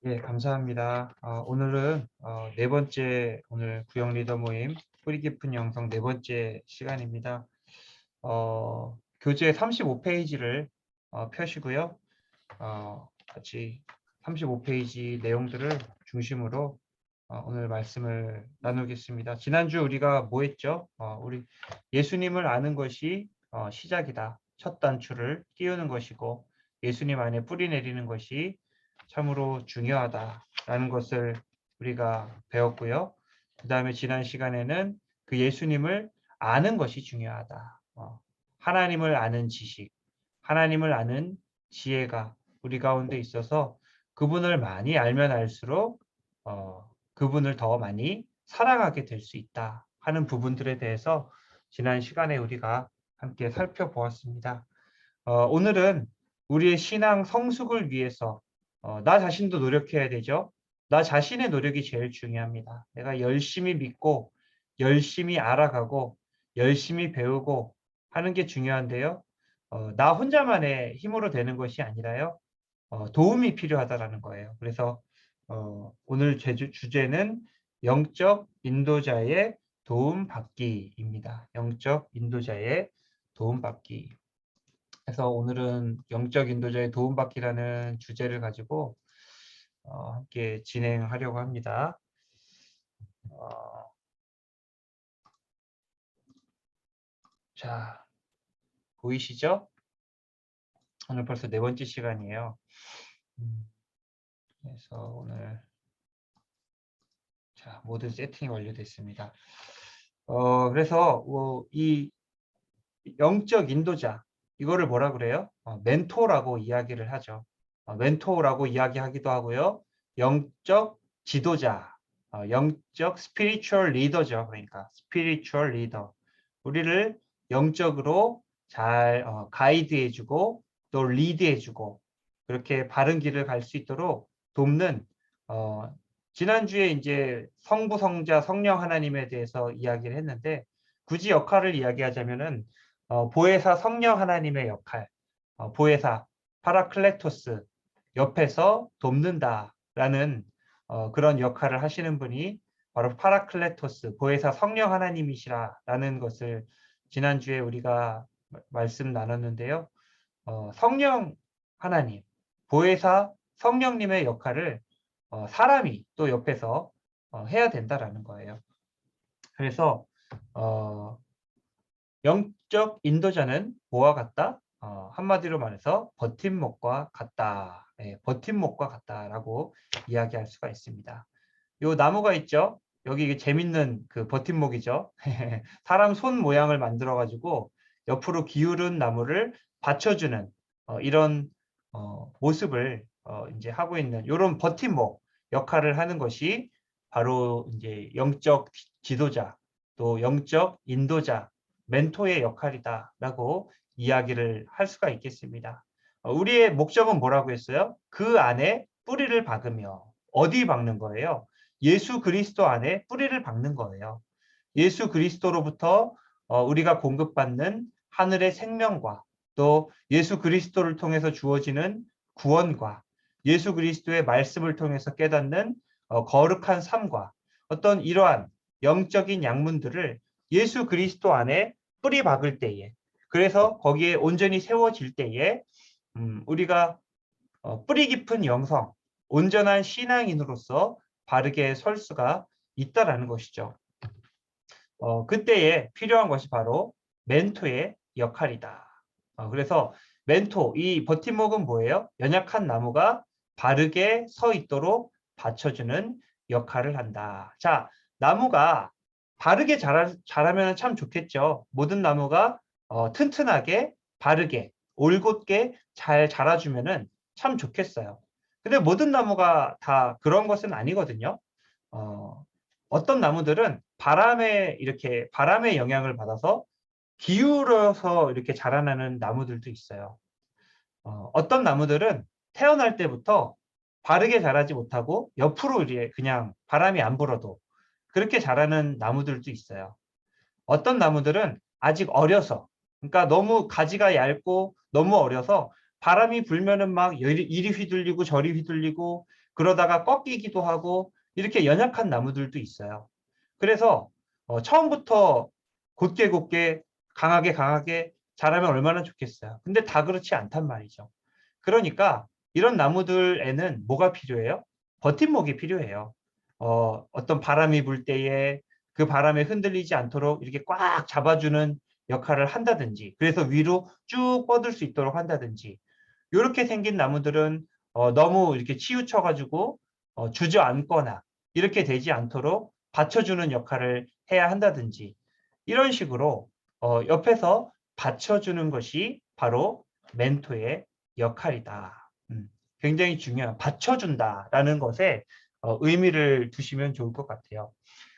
예, 감사합니다. 오늘은 네 번째 오늘 구형 리더 모임 뿌리 깊은 영성 네 번째 시간입니다. 교재 35페이지를 펴시고요. 같이 35페이지 내용들을 중심으로 오늘 말씀을 나누겠습니다. 지난주 우리가 뭐 했죠? 우리 예수님을 아는 것이 시작이다. 첫 단추를 띄우는 것이고 예수님 안에 뿌리 내리는 것이 참으로 중요하다라는 것을 우리가 배웠고요. 그 다음에 지난 시간에는 그 예수님을 아는 것이 중요하다. 하나님을 아는 지식, 하나님을 아는 지혜가 우리 가운데 있어서 그분을 많이 알면 알수록 그분을 더 많이 사랑하게 될 수 있다 하는 부분들에 대해서 지난 시간에 우리가 함께 살펴보았습니다. 오늘은 우리의 신앙 성숙을 위해서 나 자신도 노력해야 되죠. 나 자신의 노력이 제일 중요합니다. 내가 열심히 믿고 열심히 알아가고 열심히 배우고 하는 게 중요한데요. 나 혼자만의 힘으로 되는 것이 아니라요. 도움이 필요하다라는 거예요. 그래서 오늘 주제는 영적 인도자의 도움받기입니다. 영적 인도자의 도움받기. 그래서 오늘은 영적 인도자의 도움받기라는 주제를 가지고 함께 진행하려고 합니다. 어, 자, 보이시죠? 오늘 벌써 네 번째 시간이에요. 그래서 오늘 모든 세팅이 완료됐습니다. 그래서 이 영적 인도자 이거를 뭐라 그래요? 멘토라고 이야기를 하죠. 멘토라고 이야기하기도 하고요. 영적 지도자, 영적 스피리추얼 리더죠. 그러니까 스피리추얼 리더. 우리를 영적으로 잘 가이드해주고 또 리드해주고 그렇게 바른 길을 갈 수 있도록 돕는 지난주에 이제 성부, 성자, 성령 하나님에 대해서 이야기를 했는데 굳이 역할을 이야기하자면은 보혜사 성령 하나님의 역할, 보혜사 파라클레토스 옆에서 돕는다라는 그런 역할을 하시는 분이 바로 파라클레토스 보혜사 성령 하나님이시라라는 것을 지난주에 우리가 말씀 나눴는데요. 성령 하나님, 보혜사 성령님의 역할을 사람이 또 옆에서 해야 된다라는 거예요. 그래서 영적 인도자는 뭐와 같다? 한마디로 말해서 버팀목과 같다. 버팀목과 같다라고 이야기할 수가 있습니다. 요 나무가 있죠? 여기 이게 재밌는 그 버팀목이죠. 사람 손 모양을 만들어 가지고 옆으로 기울은 나무를 받쳐주는 이런 모습을 이제 하고 있는 이런 버팀목 역할을 하는 것이 바로 이제 영적 지도자 또 영적 인도자 멘토의 역할이다라고 이야기를 할 수가 있겠습니다. 우리의 목적은 뭐라고 했어요? 그 안에 뿌리를 박으며 어디 박는 거예요? 예수 그리스도 안에 뿌리를 박는 거예요. 예수 그리스도로부터 우리가 공급받는 하늘의 생명과 또 예수 그리스도를 통해서 주어지는 구원과 예수 그리스도의 말씀을 통해서 깨닫는 거룩한 삶과 어떤 이러한 영적인 양문들을 예수 그리스도 안에 뿌리 박을 때에 그래서 거기에 온전히 세워질 때에 우리가 뿌리 깊은 영성, 온전한 신앙인으로서 바르게 설 수가 있다라는 것이죠. 그때에 필요한 것이 바로 멘토의 역할이다. 그래서 멘토, 이 버팀목은 뭐예요? 연약한 나무가 바르게 서 있도록 받쳐주는 역할을 한다. 자, 나무가 바르게 자라면 참 좋겠죠. 모든 나무가 튼튼하게, 바르게, 올곧게 잘 자라주면은 참 좋겠어요. 근데 모든 나무가 다 그런 것은 아니거든요. 어떤 나무들은 바람의 영향을 받아서 기울어서 이렇게 자라나는 나무들도 있어요. 어떤 나무들은 태어날 때부터 바르게 자라지 못하고 옆으로 이렇게 그냥 바람이 안 불어도 그렇게 자라는 나무들도 있어요. 어떤 나무들은 아직 어려서 그러니까 너무 가지가 얇고 너무 어려서 바람이 불면은 막 이리 휘둘리고 저리 휘둘리고 그러다가 꺾이기도 하고 이렇게 연약한 나무들도 있어요. 그래서 처음부터 곧게 강하게 자라면 얼마나 좋겠어요. 근데 다 그렇지 않단 말이죠. 그러니까 이런 나무들에는 뭐가 필요해요? 버팀목이 필요해요. 어떤 바람이 불 때에 그 바람에 흔들리지 않도록 이렇게 꽉 잡아주는 역할을 한다든지, 그래서 위로 쭉 뻗을 수 있도록 한다든지, 이렇게 생긴 나무들은 너무 이렇게 치우쳐가지고 주저앉거나 이렇게 되지 않도록 받쳐주는 역할을 해야 한다든지, 이런 식으로 옆에서 받쳐주는 것이 바로 멘토의 역할이다. 굉장히 중요한, 받쳐준다라는 것에 의미를 두시면 좋을 것 같아요.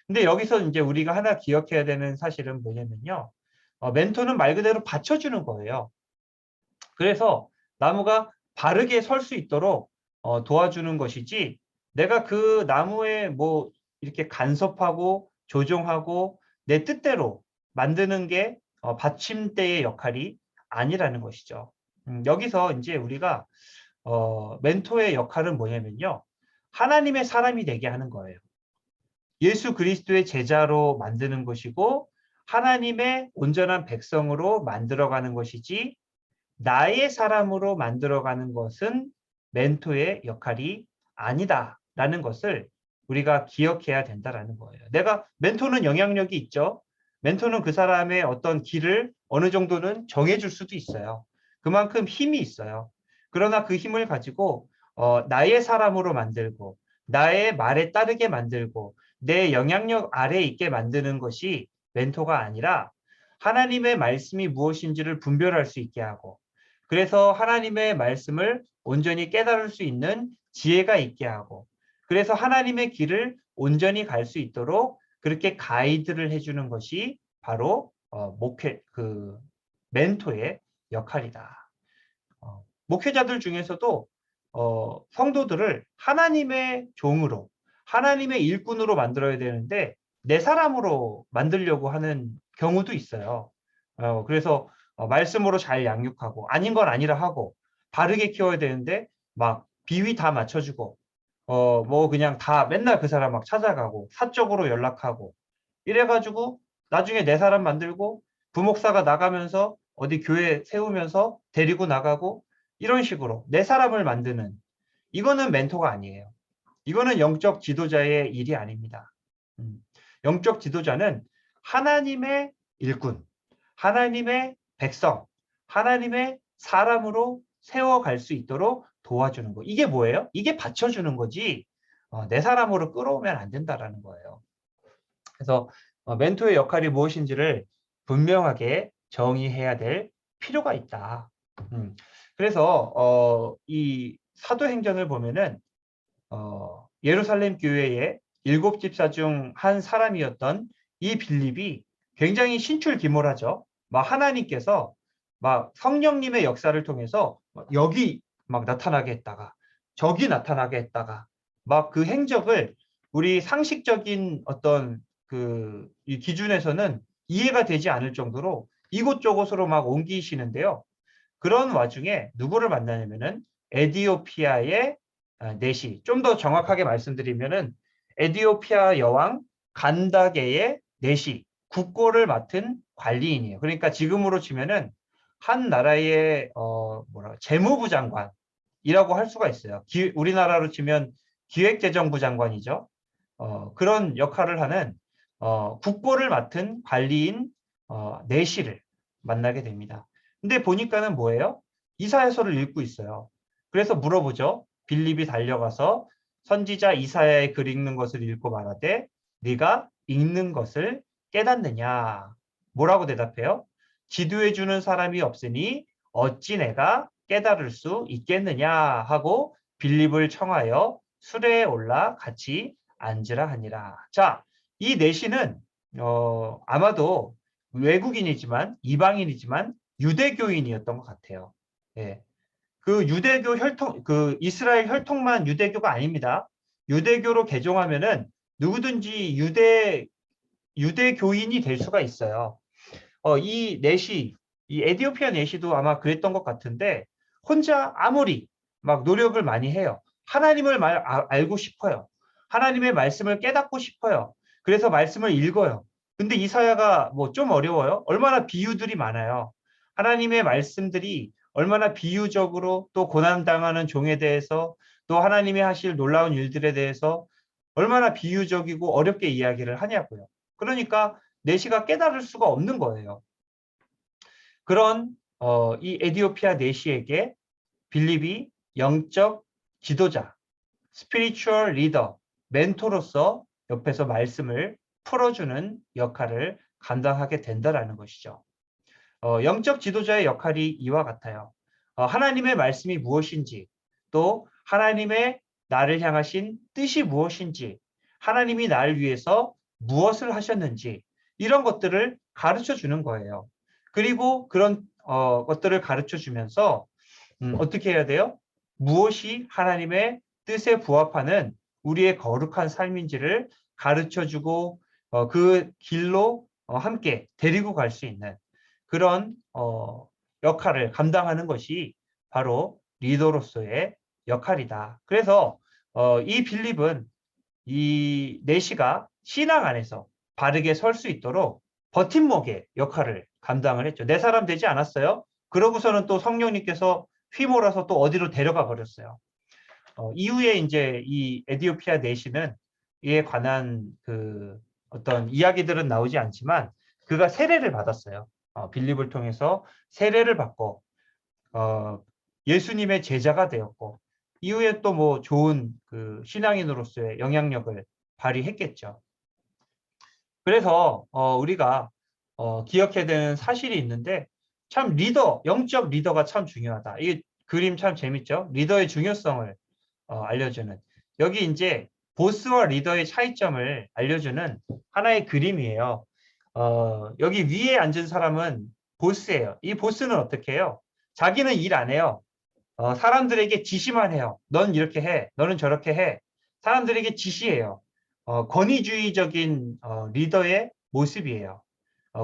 근데 여기서 이제 우리가 하나 기억해야 되는 사실은 뭐냐면요. 멘토는 말 그대로 받쳐주는 거예요. 그래서 나무가 바르게 설 수 있도록 도와주는 것이지, 내가 그 나무에 뭐 이렇게 간섭하고 조종하고 내 뜻대로 만드는 게 받침대의 역할이 아니라는 것이죠. 여기서 이제 우리가 멘토의 역할은 뭐냐면요. 하나님의 사람이 되게 하는 거예요. 예수 그리스도의 제자로 만드는 것이고 하나님의 온전한 백성으로 만들어가는 것이지, 나의 사람으로 만들어가는 것은 멘토의 역할이 아니다라는 것을 우리가 기억해야 된다라는 거예요. 내가 멘토는 영향력이 있죠. 멘토는 그 사람의 어떤 길을 어느 정도는 정해줄 수도 있어요. 그만큼 힘이 있어요. 그러나 그 힘을 가지고 나의 사람으로 만들고 나의 말에 따르게 만들고 내 영향력 아래에 있게 만드는 것이 멘토가 아니라, 하나님의 말씀이 무엇인지를 분별할 수 있게 하고, 그래서 하나님의 말씀을 온전히 깨달을 수 있는 지혜가 있게 하고, 그래서 하나님의 길을 온전히 갈 수 있도록 그렇게 가이드를 해주는 것이 바로 멘토의 역할이다. 목회자들 중에서도 성도들을 하나님의 종으로, 하나님의 일꾼으로 만들어야 되는데 내 사람으로 만들려고 하는 경우도 있어요. 그래서 말씀으로 잘 양육하고 아닌 건 아니라 하고 바르게 키워야 되는데 막 비위 다 맞춰주고 뭐 그냥 다 맨날 그 사람 막 찾아가고 사적으로 연락하고 이래가지고 나중에 내 사람 만들고 부목사가 나가면서 어디 교회 세우면서 데리고 나가고 이런 식으로 내 사람을 만드는, 이거는 멘토가 아니에요. 이거는 영적 지도자의 일이 아닙니다. 영적 지도자는 하나님의 일꾼, 하나님의 백성, 하나님의 사람으로 세워갈 수 있도록 도와주는 거. 이게 뭐예요? 이게 받쳐주는 거지 내 사람으로 끌어오면 안 된다라는 거예요. 그래서 멘토의 역할이 무엇인지를 분명하게 정의해야 될 필요가 있다. 그래서 이 사도행전을 보면은 예루살렘 교회의 7집사 중 한 사람이었던 이 빌립이 굉장히 신출귀몰하죠. 막 하나님께서 막 성령님의 역사를 통해서 여기 막 나타나게 했다가 저기 나타나게 했다가 막 그 행적을 우리 상식적인 어떤 이 기준에서는 이해가 되지 않을 정도로 이곳저곳으로 막 옮기시는데요. 그런 와중에 누구를 만나냐면은 에디오피아의 내시, 좀 더 정확하게 말씀드리면은 에디오피아 여왕 간다게의 내시, 국고를 맡은 관리인이에요. 그러니까 지금으로 치면은 한 나라의 재무부 장관이라고 할 수가 있어요. 우리나라로 치면 기획재정부 장관이죠. 그런 역할을 하는 국고를 맡은 관리인 내시를 만나게 됩니다. 근데 보니까는 뭐예요? 이사야서를 읽고 있어요. 그래서 물어보죠. 빌립이 달려가서 선지자 이사야의 글 읽는 것을 읽고 말하되 네가 읽는 것을 깨닫느냐? 뭐라고 대답해요? 지도해 주는 사람이 없으니 어찌 내가 깨달을 수 있겠느냐 하고 빌립을 청하여 수레에 올라 같이 앉으라 하니라. 자, 이 내시는 아마도 외국인이지만 이방인이지만 유대교인이었던 것 같아요. 예. 그 유대교 혈통, 그 이스라엘 혈통만 유대교가 아닙니다. 유대교로 개종하면은 누구든지 유대교인이 될 수가 있어요. 이 내시, 이 에디오피아 내시도 아마 그랬던 것 같은데 혼자 아무리 막 노력을 많이 해요. 하나님을 알고 싶어요. 하나님의 말씀을 깨닫고 싶어요. 그래서 말씀을 읽어요. 근데 이사야가 뭐 좀 어려워요. 얼마나 비유들이 많아요. 하나님의 말씀들이 얼마나 비유적으로 또 고난당하는 종에 대해서 또 하나님이 하실 놀라운 일들에 대해서 얼마나 비유적이고 어렵게 이야기를 하냐고요. 그러니까 내시가 깨달을 수가 없는 거예요. 그런 이 에디오피아 내시에게 빌립이 영적 지도자, 스피리추얼 리더, 멘토로서 옆에서 말씀을 풀어주는 역할을 감당하게 된다라는 것이죠. 영적 지도자의 역할이 이와 같아요. 하나님의 말씀이 무엇인지, 또 하나님의 나를 향하신 뜻이 무엇인지, 하나님이 나를 위해서 무엇을 하셨는지 이런 것들을 가르쳐 주는 거예요. 그리고 그런 것들을 가르쳐 주면서 어떻게 해야 돼요? 무엇이 하나님의 뜻에 부합하는 우리의 거룩한 삶인지를 가르쳐 주고 그 길로 함께 데리고 갈 수 있는 그런 역할을 감당하는 것이 바로 리더로서의 역할이다. 그래서 이 빌립은 이 내시가 신앙 안에서 바르게 설 수 있도록 버팀목의 역할을 감당을 했죠. 내 사람 되지 않았어요. 그러고서는 또 성령님께서 휘몰아서 또 어디로 데려가 버렸어요. 이후에 이제 이 에디오피아 내시는 이에 관한 그 어떤 이야기들은 나오지 않지만 그가 세례를 받았어요. 빌립을 통해서 세례를 받고 예수님의 제자가 되었고 이후에 또 뭐 좋은 그 신앙인으로서의 영향력을 발휘했겠죠. 그래서 우리가 기억해야 되는 사실이 있는데 참 영적 리더가 참 중요하다. 이 그림 참 재밌죠? 리더의 중요성을 알려주는. 여기 이제 보스와 리더의 차이점을 알려주는 하나의 그림이에요. 여기 위에 앉은 사람은 보스예요. 이 보스는 어떻게 해요? 자기는 일 안 해요. 사람들에게 지시만 해요. 넌 이렇게 해. 너는 저렇게 해. 사람들에게 지시해요. 권위주의적인 리더의 모습이에요.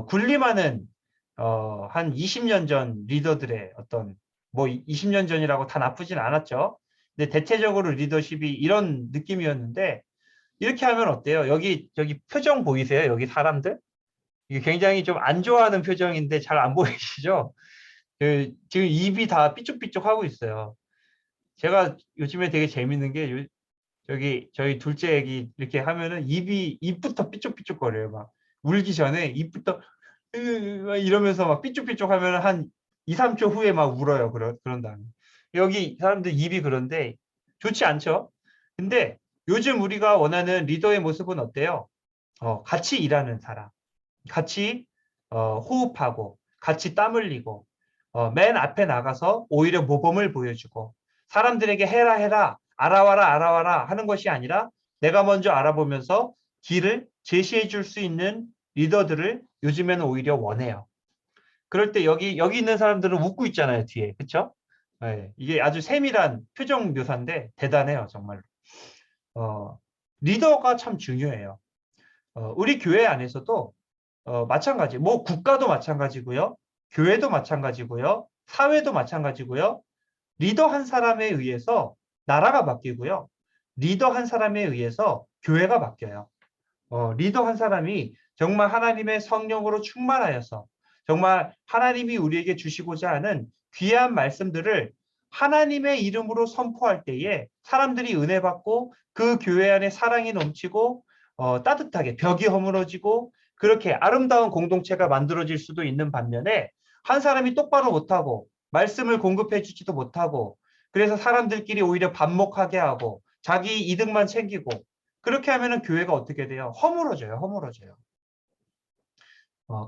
군림하는 한 20년 전 리더들의 어떤 뭐 20년 전이라고 다 나쁘진 않았죠. 근데 대체적으로 리더십이 이런 느낌이었는데 이렇게 하면 어때요? 여기 표정 보이세요? 여기 사람들? 이게 굉장히 좀 안 좋아하는 표정인데 잘 안 보이시죠? 지금 입이 다 삐쭉삐쭉 하고 있어요. 제가 요즘에 되게 재밌는 게 저기 저희 둘째 애기 이렇게 하면은 입부터 삐쭉삐쭉거려요. 막 울기 전에 입부터 막 이러면서 막 삐쭉삐쭉 하면은 한 2, 3초 후에 막 울어요. 그런 다음에. 여기 사람들 입이 그런데 좋지 않죠? 근데 요즘 우리가 원하는 리더의 모습은 어때요? 같이 일하는 사람, 같이 호흡하고, 같이 땀 흘리고, 맨 앞에 나가서 오히려 모범을 보여주고, 사람들에게 해라 해라, 알아와라 알아와라 하는 것이 아니라 내가 먼저 알아보면서 길을 제시해 줄 수 있는 리더들을 요즘에는 오히려 원해요. 그럴 때 여기 있는 사람들은 웃고 있잖아요, 뒤에. 그쵸? 네, 이게 아주 세밀한 표정 묘사인데 대단해요, 정말로. 리더가 참 중요해요. 우리 교회 안에서도 마찬가지. 뭐 국가도 마찬가지고요. 교회도 마찬가지고요. 사회도 마찬가지고요. 리더 한 사람에 의해서 나라가 바뀌고요. 리더 한 사람에 의해서 교회가 바뀌어요. 리더 한 사람이 정말 하나님의 성령으로 충만하여서 정말 하나님이 우리에게 주시고자 하는 귀한 말씀들을 하나님의 이름으로 선포할 때에 사람들이 은혜 받고 그 교회 안에 사랑이 넘치고 따뜻하게 벽이 허물어지고 그렇게 아름다운 공동체가 만들어질 수도 있는 반면에 한 사람이 똑바로 못하고 말씀을 공급해 주지도 못하고 그래서 사람들끼리 오히려 반목하게 하고 자기 이득만 챙기고 그렇게 하면은 교회가 어떻게 돼요? 허물어져요.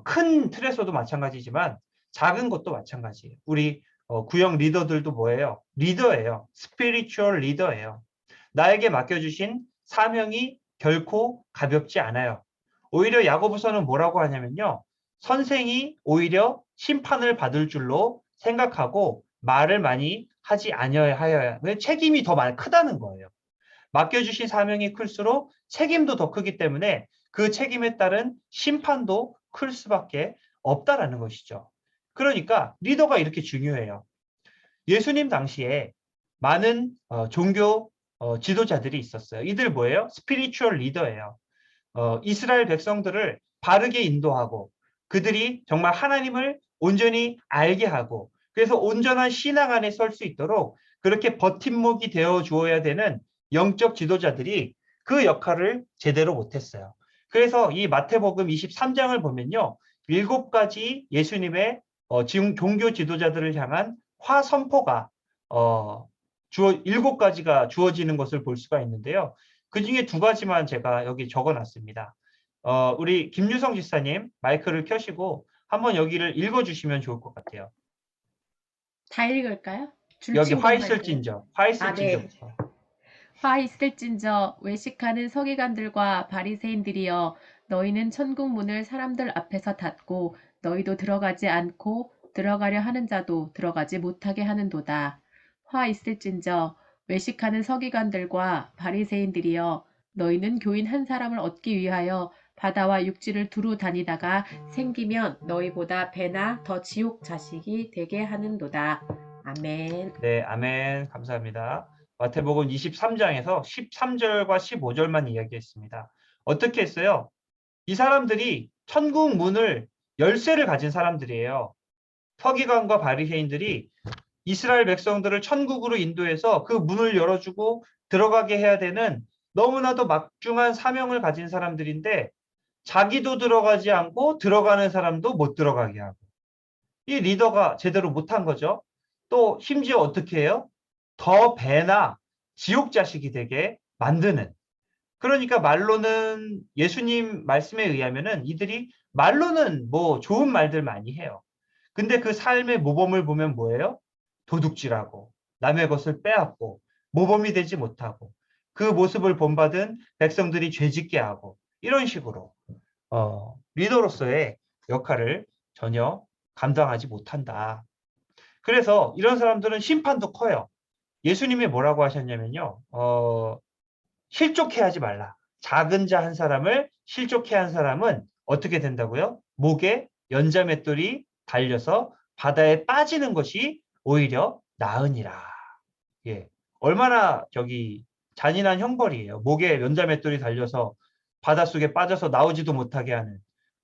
큰 틀에서도 마찬가지지만 작은 것도 마찬가지예요. 우리 구역 리더들도 뭐예요? 리더예요. 스피리추얼 리더예요. 나에게 맡겨주신 사명이 결코 가볍지 않아요. 오히려 야고보서는 뭐라고 하냐면요. 선생이 오히려 심판을 받을 줄로 생각하고 말을 많이 하지 아니하여야 책임이 더 많이 크다는 거예요. 맡겨주신 사명이 클수록 책임도 더 크기 때문에 그 책임에 따른 심판도 클 수밖에 없다라는 것이죠. 그러니까 리더가 이렇게 중요해요. 예수님 당시에 많은 종교 지도자들이 있었어요. 이들 뭐예요? 스피리추얼 리더예요. 이스라엘 백성들을 바르게 인도하고 그들이 정말 하나님을 온전히 알게 하고 그래서 온전한 신앙 안에 설 수 있도록 그렇게 버팀목이 되어 주어야 되는 영적 지도자들이 그 역할을 제대로 못했어요. 그래서 이 마태복음 23장을 보면요. 7가지 예수님의 종교 지도자들을 향한 화선포가 7가지가 주어지는 것을 볼 수가 있는데요. 그 중에 2가지만 제가 여기 적어놨습니다. 우리 김유성 지사님 마이크를 켜시고 한번 여기를 읽어주시면 좋을 것 같아요. 다 읽을까요? 여기 화 줄침대만 있을진저, 화 아, 네. 있을진저부터. 화 있을진저 외식하는 서기관들과 바리새인들이여 너희는 천국 문을 사람들 앞에서 닫고 너희도 들어가지 않고 들어가려 하는 자도 들어가지 못하게 하는도다. 화 있을진저 외식하는 서기관들과 바리새인들이여 너희는 교인 한 사람을 얻기 위하여 바다와 육지를 두루 다니다가 생기면 너희보다 배나 더 지옥 자식이 되게 하는도다. 아멘. 네, 아멘. 감사합니다. 마태복음 23장에서 13절과 15절만 이야기했습니다. 어떻게 했어요? 이 사람들이 천국 문을 열쇠를 가진 사람들이에요. 서기관과 바리새인들이 이스라엘 백성들을 천국으로 인도해서 그 문을 열어주고 들어가게 해야 되는 너무나도 막중한 사명을 가진 사람들인데 자기도 들어가지 않고 들어가는 사람도 못 들어가게 하고 이 리더가 제대로 못한 거죠. 또 심지어 어떻게 해요? 더 배나 지옥 자식이 되게 만드는. 그러니까 말로는 예수님 말씀에 의하면은 이들이 말로는 뭐 좋은 말들 많이 해요. 근데 그 삶의 모범을 보면 뭐예요? 도둑질하고 남의 것을 빼앗고 모범이 되지 못하고 그 모습을 본받은 백성들이 죄짓게 하고 이런 식으로 리더로서의 역할을 전혀 감당하지 못한다. 그래서 이런 사람들은 심판도 커요. 예수님이 뭐라고 하셨냐면요. 실족해 하지 말라. 작은 자 한 사람을 실족해 한 사람은 어떻게 된다고요? 목에 연자맷돌이 달려서 바다에 빠지는 것이 오히려 나으니라. 예. 얼마나 저기 잔인한 형벌이에요. 목에 연자맷돌이 달려서 바닷속에 빠져서 나오지도 못하게 하는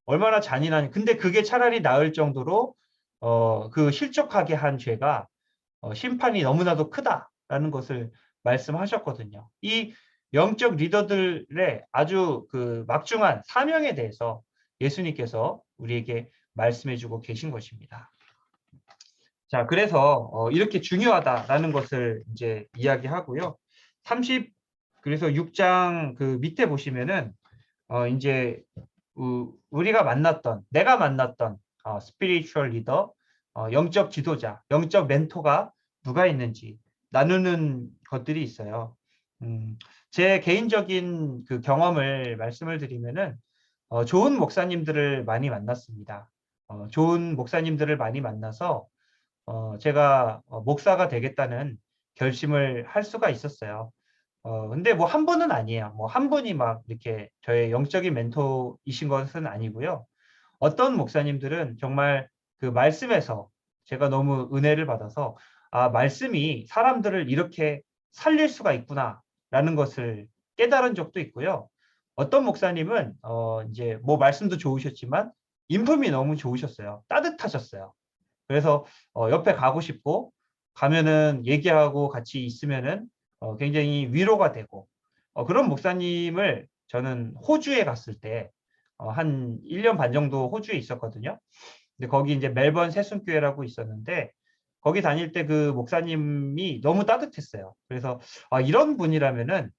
얼마나 잔인한 근데 그게 차라리 나을 정도로 그 실족하게 한 죄가 심판이 너무나도 크다라는 것을 말씀하셨거든요. 이 영적 리더들의 아주 그 막중한 사명에 대해서 예수님께서 우리에게 말씀해 주고 계신 것입니다. 자, 그래서 이렇게 중요하다라는 것을 이제 이야기하고요. 그래서 6장 그 밑에 보시면은 이제 우리가 만났던 내가 만났던 스피리추얼 리더, 영적 지도자, 영적 멘토가 누가 있는지 나누는 것들이 있어요. 제 개인적인 그 경험을 말씀을 드리면은 좋은 목사님들을 많이 만났습니다. 좋은 목사님들을 많이 만나서 제가 목사가 되겠다는 결심을 할 수가 있었어요. 근데 뭐 한 분은 아니에요. 뭐 한 분이 막 이렇게 저의 영적인 멘토이신 것은 아니고요. 어떤 목사님들은 정말 그 말씀에서 제가 너무 은혜를 받아서 아, 말씀이 사람들을 이렇게 살릴 수가 있구나라는 것을 깨달은 적도 있고요. 어떤 목사님은 이제 뭐 말씀도 좋으셨지만 인품이 너무 좋으셨어요. 따뜻하셨어요. 그래서 옆에 가고 싶고 가면은 얘기하고 같이 있으면은 굉장히 위로가 되고 그런 목사님을 저는 호주에 갔을 때 한 1년 반 정도 호주에 있었거든요. 근데 거기 이제 멜번 새순교회라고 있었는데 거기 다닐 때 그 목사님이 너무 따뜻했어요. 그래서 이런 분이라면은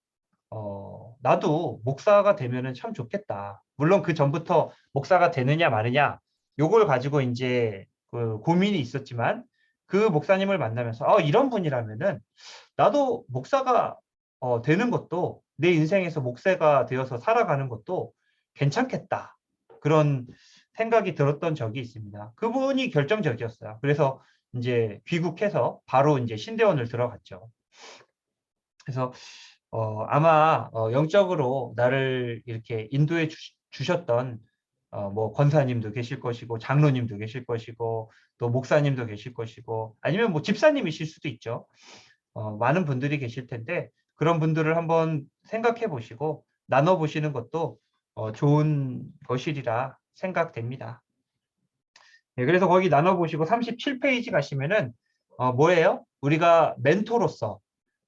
나도 목사가 되면은 참 좋겠다. 물론 그 전부터 목사가 되느냐 마느냐 요걸 가지고 이제 그 고민이 있었지만 그 목사님을 만나면서 이런 분이라면은 나도 목사가 되는 것도 내 인생에서 목사가 되어서 살아가는 것도 괜찮겠다. 그런 생각이 들었던 적이 있습니다. 그분이 결정적이었어요. 그래서 이제 귀국해서 바로 이제 신대원을 들어갔죠. 그래서 아마 영적으로 나를 이렇게 인도해 주셨던 뭐 권사님도 계실 것이고 장로님도 계실 것이고 또 목사님도 계실 것이고 아니면 뭐 집사님이실 수도 있죠. 많은 분들이 계실 텐데 그런 분들을 한번 생각해 보시고 나눠 보시는 것도 좋은 것이리라 생각됩니다. 네, 그래서 거기 나눠 보시고 37페이지 가시면은 뭐예요? 우리가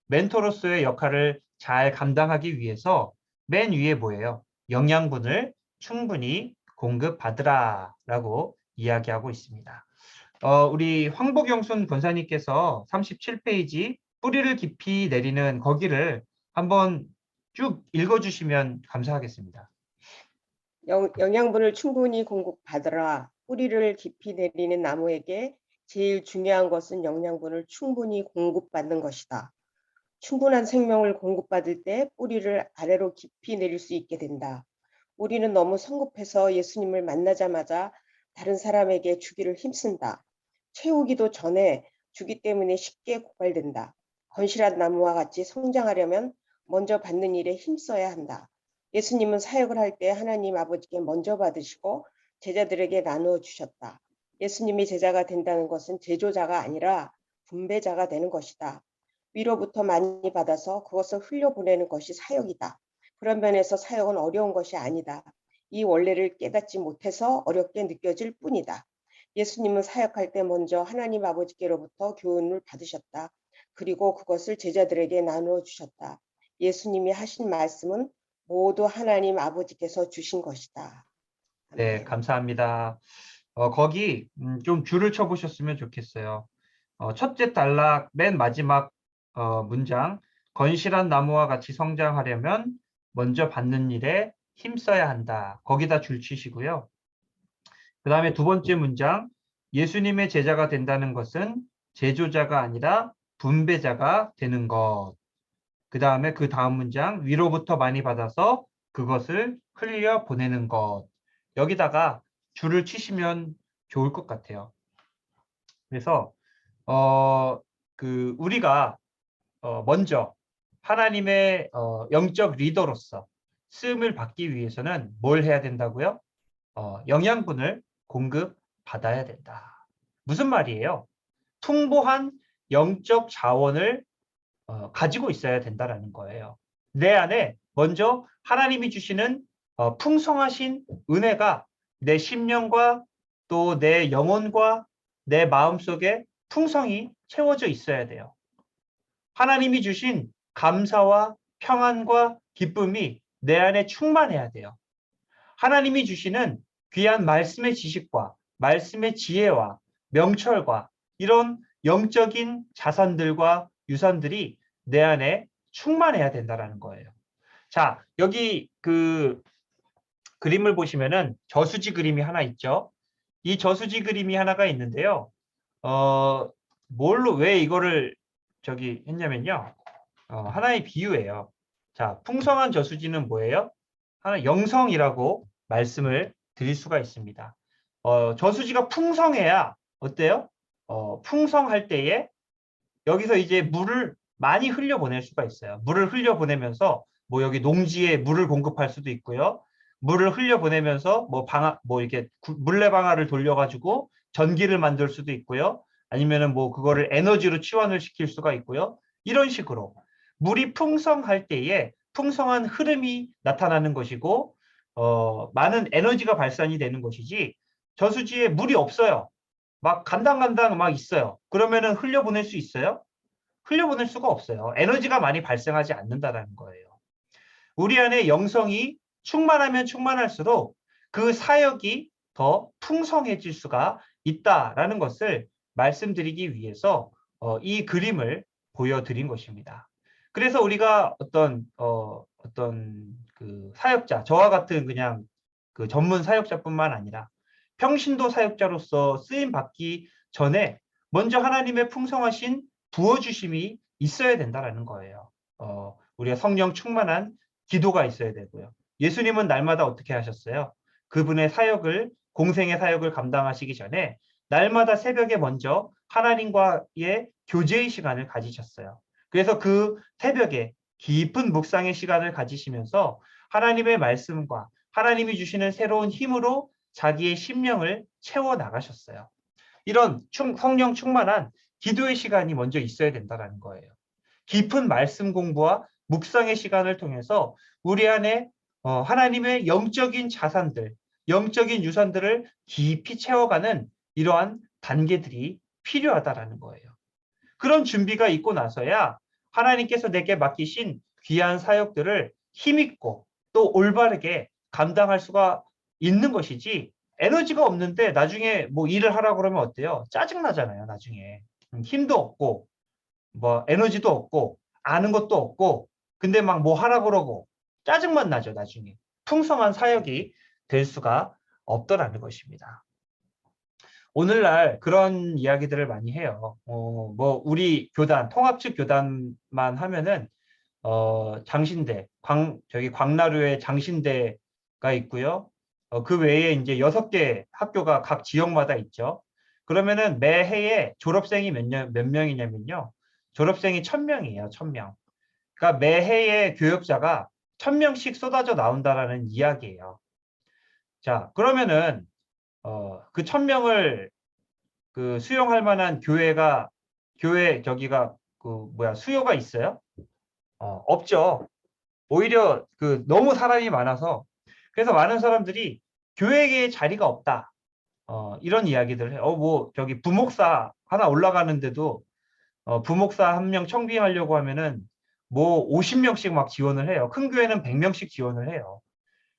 멘토로서의 역할을 잘 감당하기 위해서 맨 위에 뭐예요? 영양분을 충분히 공급받으라 라고 이야기하고 있습니다. 우리 황복영순 권사님께서 37페이지 뿌리를 깊이 내리는 거기를 한번 쭉 읽어주시면 감사하겠습니다. 영양분을 충분히 공급받으라. 뿌리를 깊이 내리는 나무에게 제일 중요한 것은 영양분을 충분히 공급받는 것이다. 충분한 생명을 공급받을 때 뿌리를 아래로 깊이 내릴 수 있게 된다. 우리는 너무 성급해서 예수님을 만나자마자 다른 사람에게 주기를 힘쓴다. 채우기도 전에 주기 때문에 쉽게 고갈된다. 건실한 나무와 같이 성장하려면 먼저 받는 일에 힘써야 한다. 예수님은 사역을 할 때 하나님 아버지께 먼저 받으시고 제자들에게 나누어 주셨다. 예수님이 제자가 된다는 것은 제조자가 아니라 분배자가 되는 것이다. 위로부터 많이 받아서 그것을 흘려보내는 것이 사역이다. 그런 면에서 사역은 어려운 것이 아니다. 이 원리를 깨닫지 못해서 어렵게 느껴질 뿐이다. 예수님은 사역할 때 먼저 하나님 아버지께로부터 교훈을 받으셨다. 그리고 그것을 제자들에게 나누어 주셨다. 예수님이 하신 말씀은 모두 하나님 아버지께서 주신 것이다. 네, 아멘. 감사합니다. 거기 좀 줄을 쳐보셨으면 좋겠어요. 첫째 단락 맨 마지막 문장 건실한 나무와 같이 성장하려면 먼저 받는 일에 힘써야 한다. 거기다 줄 치시고요. 그 다음에 두 번째 문장 예수님의 제자가 된다는 것은 제조자가 아니라 분배자가 되는 것. 그 다음에 그 다음 문장 위로부터 많이 받아서 그것을 흘려 보내는 것. 여기다가 줄을 치시면 좋을 것 같아요. 그래서 우리가 먼저 하나님의 영적 리더로서 쓰임을 받기 위해서는 뭘 해야 된다고요? 영양분을 공급받아야 된다. 무슨 말이에요? 풍부한 영적 자원을 가지고 있어야 된다라는 거예요. 내 안에 먼저 하나님이 주시는 풍성하신 은혜가 내 심령과 또 내 영혼과 내 마음속에 풍성히 채워져 있어야 돼요. 하나님이 주신 감사와 평안과 기쁨이 내 안에 충만해야 돼요. 하나님이 주시는 귀한 말씀의 지식과 말씀의 지혜와 명철과 이런 영적인 자산들과 유산들이 내 안에 충만해야 된다는 거예요. 자, 여기 그 그림을 보시면은 저수지 그림이 하나 있죠. 이 저수지 그림이 하나가 있는데요. 왜 이거를 저기 했냐면요. 하나의 비유예요. 자, 풍성한 저수지는 뭐예요? 하나 영성이라고 말씀을 드릴 수가 있습니다. 저수지가 풍성해야 어때요? 풍성할 때에 여기서 이제 물을 많이 흘려보낼 수가 있어요. 물을 흘려보내면서 뭐 여기 농지에 물을 공급할 수도 있고요. 물을 흘려보내면서 뭐 이렇게 물레방아를 돌려가지고 전기를 만들 수도 있고요. 아니면은 뭐 그거를 에너지로 치환을 시킬 수가 있고요. 이런 식으로 물이 풍성할 때에 풍성한 흐름이 나타나는 것이고 많은 에너지가 발산이 되는 것이지 저수지에 물이 없어요. 막 간당간당 막 있어요. 그러면은 흘려보낼 수 있어요? 흘려보낼 수가 없어요. 에너지가 많이 발생하지 않는다는 거예요. 우리 안에 영성이 충만하면 충만할수록 그 사역이 더 풍성해질 수가 있다라는 것을 말씀드리기 위해서 이 그림을 보여드린 것입니다. 그래서 우리가 어떤 그 사역자, 저와 같은 그냥 그 전문 사역자뿐만 아니라 평신도 사역자로서 쓰임 받기 전에 먼저 하나님의 풍성하신 부어주심이 있어야 된다라는 거예요. 우리가 성령 충만한 기도가 있어야 되고요. 예수님은 날마다 어떻게 하셨어요? 그분의 사역을 공생의 사역을 감당하시기 전에 날마다 새벽에 먼저 하나님과의 교제의 시간을 가지셨어요. 그래서 그 새벽에 깊은 묵상의 시간을 가지시면서 하나님의 말씀과 하나님이 주시는 새로운 힘으로 자기의 심령을 채워 나가셨어요. 이런 성령 충만한 기도의 시간이 먼저 있어야 된다는 거예요. 깊은 말씀 공부와 묵상의 시간을 통해서 우리 안에 하나님의 영적인 자산들, 영적인 유산들을 깊이 채워가는 이러한 단계들이 필요하다라는 거예요. 그런 준비가 있고 나서야 하나님께서 내게 맡기신 귀한 사역들을 힘있고 또 올바르게 감당할 수가 있는 것이지, 에너지가 없는데 나중에 뭐 일을 하라고 그러면 어때요? 짜증나잖아요, 나중에. 힘도 없고, 뭐 에너지도 없고, 아는 것도 없고, 근데 막 뭐 하라고 그러고 짜증만 나죠, 나중에. 풍성한 사역이 될 수가 없더라는 것입니다. 오늘날 그런 이야기들을 많이 해요. 뭐 우리 교단, 통합측 교단만 하면은 장신대, 저기 광나루에 장신대가 있고요. 그 외에 이제 6개 학교가 각 지역마다 있죠. 그러면은 매해에 졸업생이 몇 명이냐면요. 졸업생이 1000명이에요. 1000명. 그러니까 매해에 교역자가 1000명씩 쏟아져 나온다라는 이야기예요. 자, 그러면은 그 1000명을 그 수용할 만한 교회 저기가 수요가 있어요? 없죠. 오히려 그 너무 사람이 많아서, 그래서 많은 사람들이 교회에 자리가 없다. 이런 이야기들을 해요. 뭐 저기 부목사 하나 올라가는데도 부목사 1명 청빙하려고 하면은 뭐 50명씩 막 지원을 해요. 큰 교회는 100명씩 지원을 해요.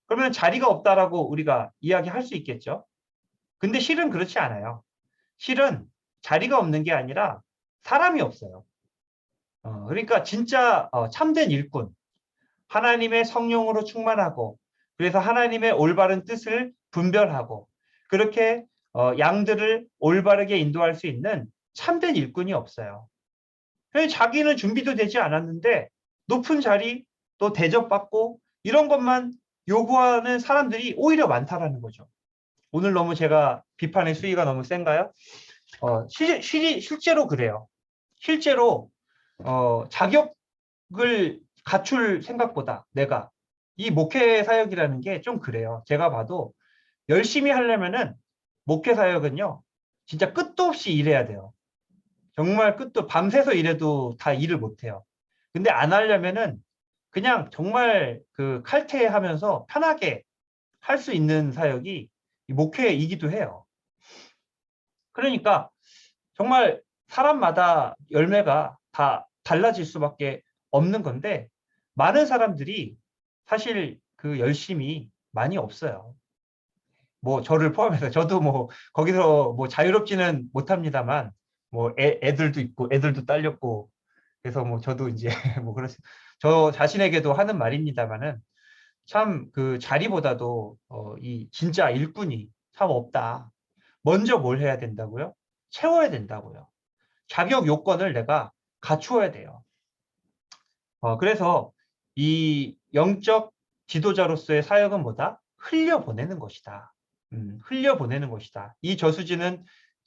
그러면 자리가 없다라고 우리가 이야기할 수 있겠죠. 근데 실은 그렇지 않아요. 실은 자리가 없는 게 아니라 사람이 없어요. 그러니까 진짜 참된 일꾼, 하나님의 성령으로 충만하고, 그래서 하나님의 올바른 뜻을 분별하고, 그렇게 양들을 올바르게 인도할 수 있는 참된 일꾼이 없어요. 자기는 준비도 되지 않았는데 높은 자리, 또 대접받고 이런 것만 요구하는 사람들이 오히려 많다라는 거죠. 오늘 너무 제가 비판의 수위가 너무 센가요? 실제로 그래요. 실제로 자격을 갖출 생각보다 내가 이 목회 사역이라는 게 좀 그래요. 제가 봐도 열심히 하려면은 목회 사역은요, 진짜 끝도 없이 일해야 돼요. 정말 밤새서 일해도 다 일을 못 해요. 근데 안 하려면은 그냥 정말 그 칼퇴하면서 편하게 할 수 있는 사역이 이 목회이기도 해요. 그러니까 정말 사람마다 열매가 다 달라질 수밖에 없는 건데, 많은 사람들이 사실 그 열심이 많이 없어요. 뭐 저를 포함해서 저도 뭐 거기서 뭐 자유롭지는 못합니다만, 뭐 애들도 있고 애들도 딸렸고, 그래서 뭐 저도 이제 뭐 저 자신에게도 하는 말입니다만은, 참 그 자리보다도 이 진짜 일꾼이 참 없다. 먼저 뭘 해야 된다고요? 채워야 된다고요. 자격 요건을 내가 갖추어야 돼요. 그래서 이 영적 지도자로서의 사역은 뭐다? 흘려보내는 것이다. 흘려보내는 것이다. 이 저수지는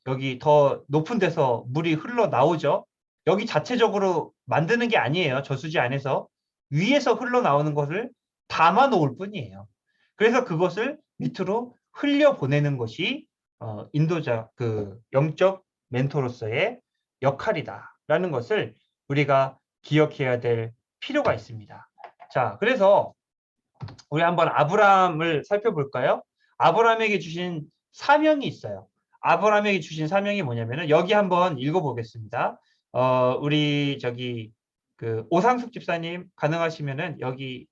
여기 더 높은 데서 물이 흘러나오죠. 여기 자체적으로 만드는 게 아니에요. 저수지 안에서 위에서 흘러나오는 것을 담아 놓을 뿐이에요. 그래서 그것을 밑으로 흘려보내는 것이 인도자, 그 영적 멘토로서의 역할이다라는 것을 우리가 기억해야 될 필요가 있습니다. 자, 그래서 우리 한번 아브라함을 살펴볼까요? 아브라함에게 주신 사명이 있어요. 아브라함에게 주신 사명이 뭐냐면은, 여기 한번 읽어보겠습니다. 우리 저기 그 오상숙 집사님 가능하시면은 여기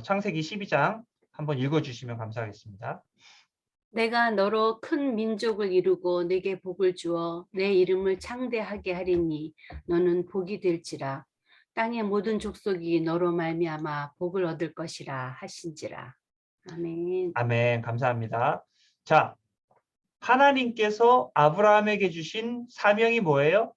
창세기 12장 한번 읽어주시면 감사하겠습니다. 내가 너로 큰 민족을 이루고 네게 복을 주어 내 이름을 창대하게 하리니 너는 복이 될지라. 땅의 모든 족속이 너로 말미암아 복을 얻을 것이라 하신지라. 아멘. 아멘. 감사합니다. 자, 하나님께서 아브라함에게 주신 사명이 뭐예요?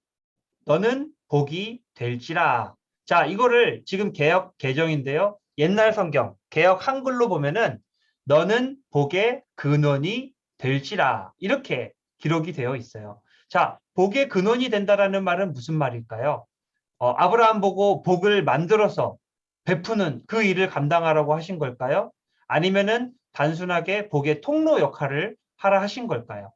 너는 복이 될지라. 자, 이거를 지금 개역 개정인데요. 옛날 성경, 개역 한글로 보면은 너는 복의 근원이 될지라. 이렇게 기록이 되어 있어요. 자, 복의 근원이 된다라는 말은 무슨 말일까요? 아브라함 보고 복을 만들어서 베푸는 그 일을 감당하라고 하신 걸까요? 아니면은 단순하게 복의 통로 역할을 하라 하신 걸까요?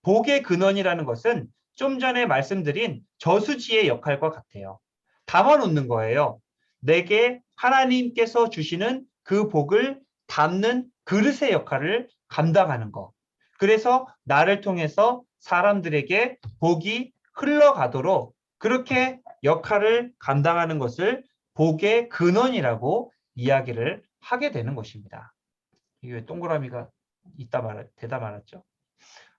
복의 근원이라는 것은 좀 전에 말씀드린 저수지의 역할과 같아요. 담아놓는 거예요. 내게 하나님께서 주시는 그 복을 담는 그릇의 역할을 감당하는 것. 그래서 나를 통해서 사람들에게 복이 흘러가도록 그렇게 역할을 감당하는 것을 복의 근원이라고 이야기를 하게 되는 것입니다. 이게 왜 동그라미가 되다 말았죠?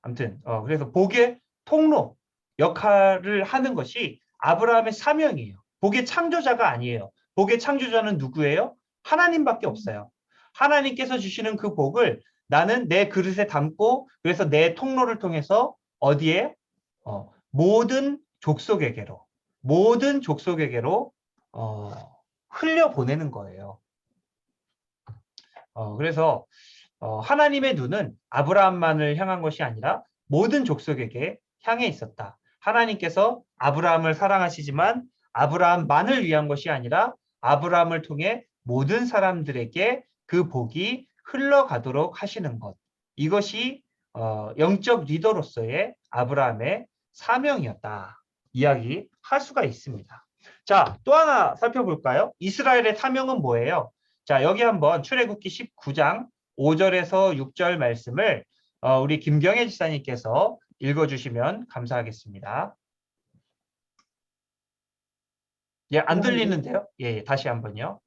아무튼 그래서 복의 통로 역할을 하는 것이 아브라함의 사명이에요. 복의 창조자가 아니에요. 복의 창조자는 누구예요? 하나님밖에 없어요. 하나님께서 주시는 그 복을 나는 내 그릇에 담고 그래서 내 통로를 통해서 어디에? 모든 족속에게로 흘려보내는 거예요. 그래서 하나님의 눈은 아브라함만을 향한 것이 아니라 모든 족속에게 향해 있었다. 하나님께서 아브라함을 사랑하시지만 아브라함만을 위한 것이 아니라 아브라함을 통해 모든 사람들에게 그 복이 흘러가도록 하시는 것. 이것이 영적 리더로서의 아브라함의 사명이었다. 이야기할 수가 있습니다. 자, 또 하나 살펴볼까요? 이스라엘의 사명은 뭐예요? 자, 여기 한번 출애굽기 19장 5절에서 6절 말씀을 우리 김경혜 지사님께서 읽어주시면 감사하겠습니다. 예, 안 들리는데요? 예, 다시 한번요.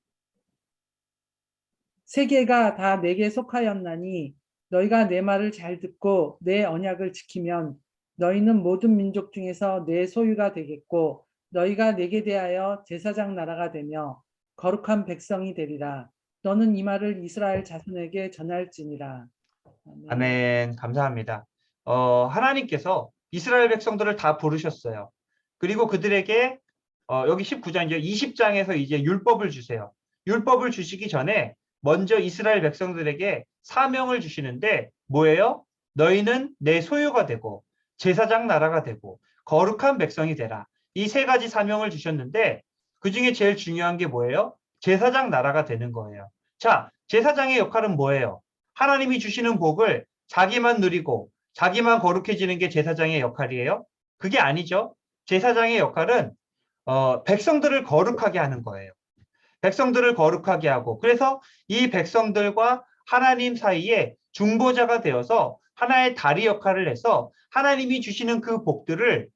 세계가 다 내게 속하였나니 너희가 내 말을 잘 듣고 내 언약을 지키면 너희는 모든 민족 중에서 내 소유가 되겠고 너희가 내게 대하여 제사장 나라가 되며 거룩한 백성이 되리라. 너는 이 말을 이스라엘 자손에게 전할지니라. 아멘. 감사합니다. 하나님께서 이스라엘 백성들을 다 부르셨어요. 그리고 그들에게 여기 19장 이제 20장에서 이제 율법을 주세요. 율법을 주시기 전에 먼저 이스라엘 백성들에게 사명을 주시는데 뭐예요? 너희는 내 소유가 되고 제사장 나라가 되고 거룩한 백성이 되라. 이 세 가지 사명을 주셨는데 그중에 제일 중요한 게 뭐예요? 제사장 나라가 되는 거예요. 자, 제사장의 역할은 뭐예요? 하나님이 주시는 복을 자기만 누리고 자기만 거룩해지는 게 제사장의 역할이에요? 그게 아니죠. 제사장의 역할은 백성들을 거룩하게 하는 거예요. 백성들을 거룩하게 하고 그래서 이 백성들과 하나님 사이에 중보자가 되어서 하나의 다리 역할을 해서 하나님이 주시는 그 복들을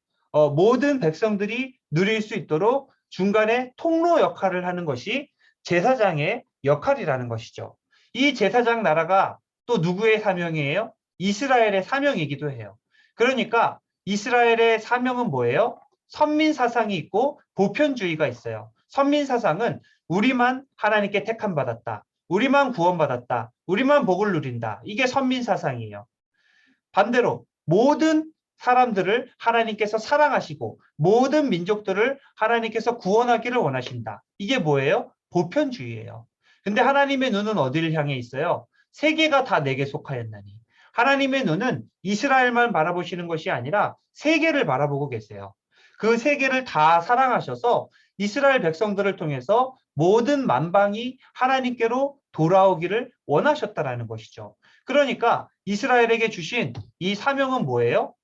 모든 백성들이 누릴 수 있도록 중간에 통로 역할을 하는 것이 제사장의 역할이라는 것이죠. 이 제사장 나라가 또 누구의 사명이에요? 이스라엘의 사명이기도 해요. 그러니까 이스라엘의 사명은 뭐예요? 선민 사상이 있고 보편주의가 있어요. 선민 사상은 우리만 하나님께 택함 받았다. 우리만 구원받았다. 우리만 복을 누린다. 이게 선민 사상이에요. 반대로 모든 사람들을 하나님께서 사랑하시고 모든 민족들을 하나님께서 구원하기를 원하신다. 이게 뭐예요? 보편주의예요. 근데 하나님의 눈은 어디를 향해 있어요? 세계가 다 내게 속하였나니. 하나님의 눈은 이스라엘만 바라보시는 것이 아니라 세계를 바라보고 계세요. 그 세계를 다 사랑하셔서 이스라엘 백성들을 통해서 모든 만방이 하나님께로 돌아오기를 원하셨다라는 것이죠. 그러니까 이스라엘에게 주신 이 사명은 뭐예요?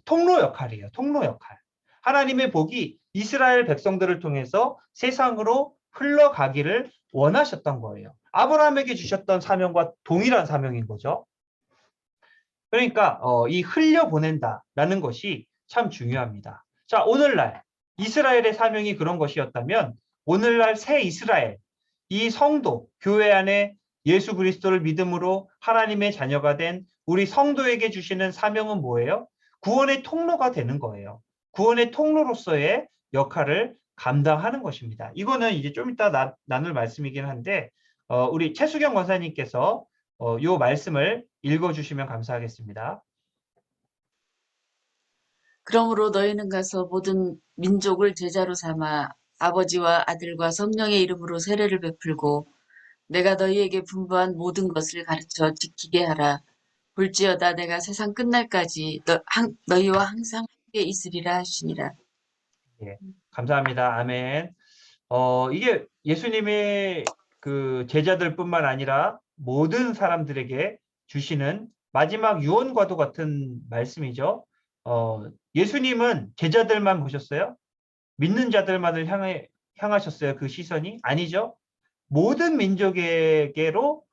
통로 역할이에요. 통로 역할. 하나님의 복이 이스라엘 백성들을 통해서 세상으로 흘러가기를 원하셨던 거예요. 아브라함에게 주셨던 사명과 동일한 사명인 거죠. 그러니까 이 흘려보낸다라는 것이 참 중요합니다. 자, 오늘날 이스라엘의 사명이 그런 것이었다면 오늘날 새 이스라엘, 이 성도, 교회 안에 예수 그리스도를 믿음으로 하나님의 자녀가 된 우리 성도에게 주시는 사명은 뭐예요? 구원의 통로가 되는 거예요. 구원의 통로로서의 역할을 감당하는 것입니다. 이거는 이제 좀 이따 나눌 말씀이긴 한데 우리 최수경 권사님께서 이 말씀을 읽어주시면 감사하겠습니다. 그러므로 너희는 가서 모든 민족을 제자로 삼아 아버지와 아들과 성령의 이름으로 세례를 베풀고 내가 너희에게 분부한 모든 것을 가르쳐 지키게 하라. 볼지어다 내가 세상 끝날까지 너희와 항상 함께 있으리라 하시니라. 예, 감사합니다. 아멘. 이게 예수님의 그 제자들뿐만 아니라 모든 사람들에게 주시는 마지막 유언과도 같은 말씀이죠. 예수님은 제자들만 보셨어요? 믿는 자들만을 향하셨어요? 그 시선이? 아니죠. 모든 민족에게로